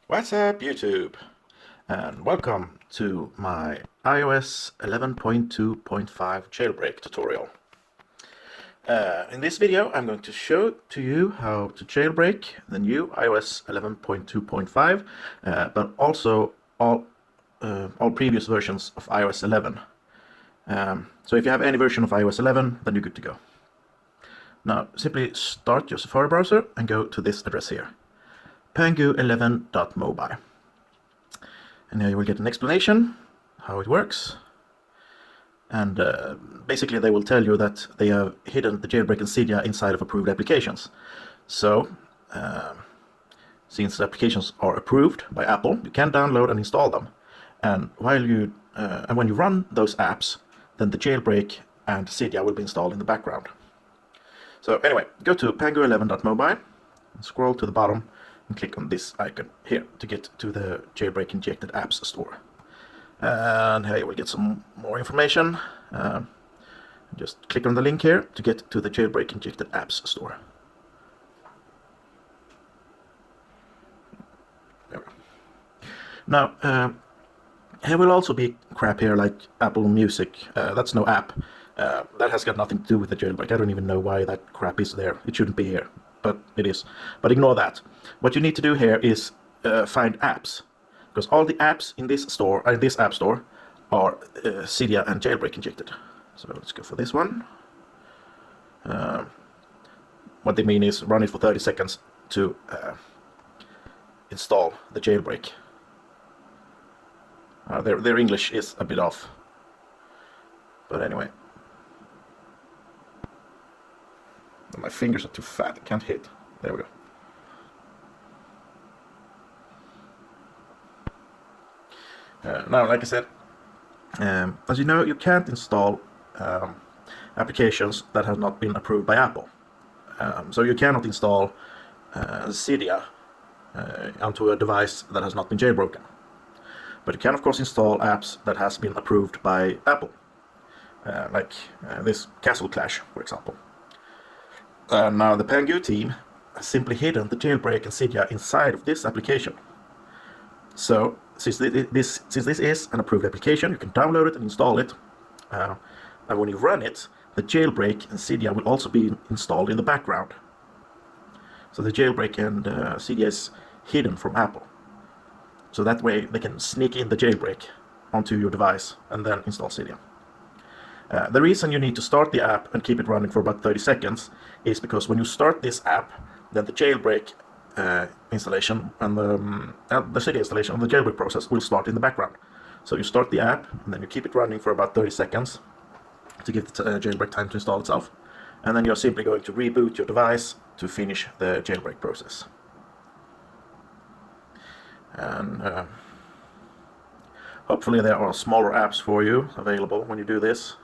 What's up, YouTube? And welcome to my iOS 11.2.5 jailbreak tutorial. In this video, I'm going to show to you how to jailbreak the new iOS 11.2.5, but also all previous versions of iOS 11. So if you have any version of iOS 11, then you're good to go. Now, simply start your Safari browser and go to this address here, pangu11.mobile. And here you will get an explanation how it works. And basically they will tell you that they have hidden the jailbreak and cydia inside of approved applications. So since the applications are approved by Apple, you can download and install them. And when you run those apps, then the jailbreak and cydia will be installed in the background. So anyway, go to pangu11.mobile and scroll to the bottom and click on this icon here to get to the jailbreak injected apps store. And here you will get some more information. Just click on the link here to get to the jailbreak injected apps store. There we go. Now, there will also be crap here like Apple Music. That's no app. That has got nothing to do with the jailbreak. I don't even know why that crap is there. It shouldn't be here, but it is. But ignore that. What you need to do here is find apps, because all the apps in this store, this app store, are cydia and jailbreak injected. So let's go for this one. What they mean is run it for 30 seconds to install the jailbreak. Their English is a bit off, but anyway. My fingers are too fat, I can't hit. There we go. Now, like I said, as you know, you can't install applications that have not been approved by Apple. So you cannot install cydia onto a device that has not been jailbroken. But you can, of course, install apps that has been approved by Apple, like this Castle Clash, for example. Now the Pangu team has simply hidden the jailbreak and cydia inside of this application. So since this is an approved application, you can download it and install it. And when you run it, the jailbreak and cydia will also be installed in the background. So the jailbreak and cydia is hidden from Apple. So that way they can sneak in the jailbreak onto your device and then install cydia. The reason you need to start the app and keep it running for about 30 seconds is because when you start this app, then the jailbreak installation and the cydia installation of the jailbreak process will start in the background. So you start the app and then you keep it running for about 30 seconds to give the jailbreak time to install itself. And then you're simply going to reboot your device to finish the jailbreak process. And hopefully there are smaller apps for you available when you do this.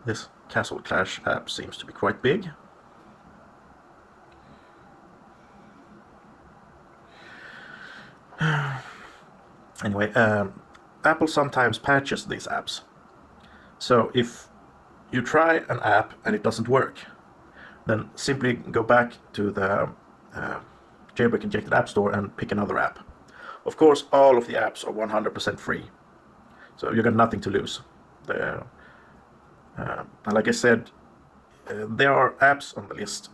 This Castle Clash app seems to be quite big. Anyway, Apple sometimes patches these apps. So if you try an app and it doesn't work, then simply go back to the jailbreak injected app store and pick another app. Of course, all of the apps are 100% free, so you got nothing to lose. And like I said, there are apps on the list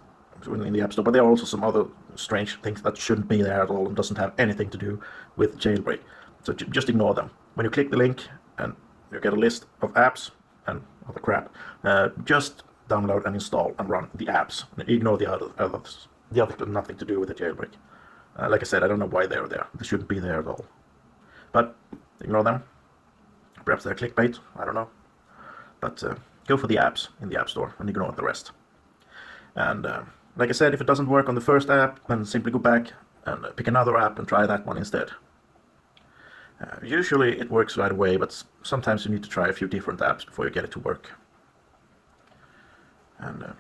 in the App Store, but there are also some other strange things that shouldn't be there at all and doesn't have anything to do with jailbreak. So just ignore them. When you click the link and you get a list of apps and other crap, just download and install and run the apps. Ignore the others. The others have nothing to do with the jailbreak. Like I said, I don't know why they're there. They shouldn't be there at all. But ignore them. Perhaps they're clickbait. I don't know. But go for the apps in the App Store and ignore the rest. And like I said, if it doesn't work on the first app, then simply go back and pick another app and try that one instead. Usually it works right away, but sometimes you need to try a few different apps before you get it to work. And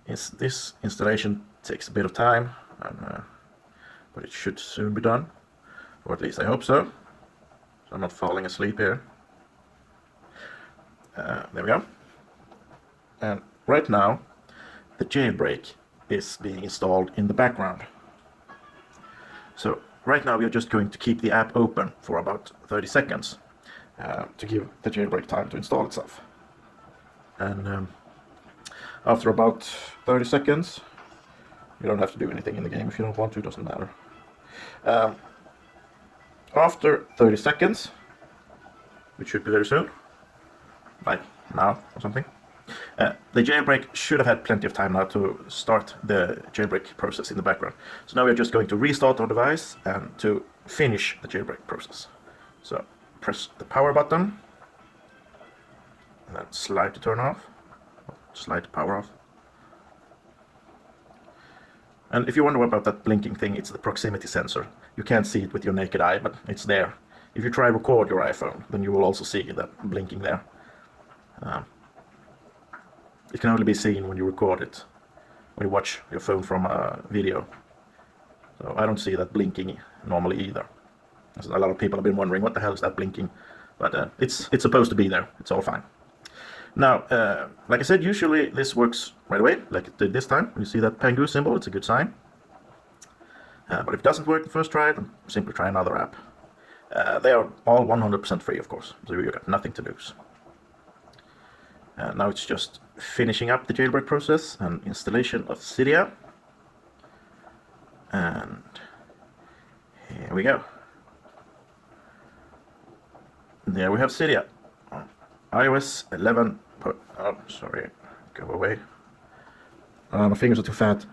this installation takes a bit of time, but it should soon be done, or at least I hope so. So I'm not falling asleep here. There we go. And right now, the jailbreak is being installed in the background. So right now we are just going to keep the app open for about 30 seconds to give the jailbreak time to install itself. And after about 30 seconds, you don't have to do anything in the game if you don't want to, it doesn't matter. After 30 seconds, which should be very soon, like now or something, the jailbreak should have had plenty of time now to start the jailbreak process in the background. So now we're just going to restart our device and to finish the jailbreak process. So press the power button, and then slide to turn off, slide to power off. And if you wonder about that blinking thing, it's the proximity sensor. You can't see it with your naked eye, but it's there. If you try record your iPhone, then you will also see that blinking there. It can only be seen when you record it, when you watch your phone from a video. So I don't see that blinking normally either. A lot of people have been wondering what the hell is that blinking, but it's supposed to be there. It's all fine. Now, like I said, usually this works right away, like it did this time. You see that Pangu symbol, it's a good sign. But if it doesn't work the first try, then simply try another app. They are all 100% free, of course, so you got nothing to lose. Now it's just finishing up the jailbreak process and installation of Cydia. And here we go. There we have Cydia. iOS 11. Oh, sorry, go away. My fingers are too fat.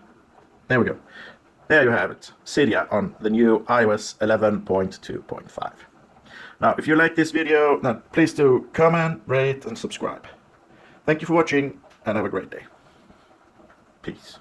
There we go. There you have it. Cydia on the new iOS 11.2.5. Now, if you like this video, then please do comment, rate, and subscribe. Thank you for watching, and have a great day. Peace.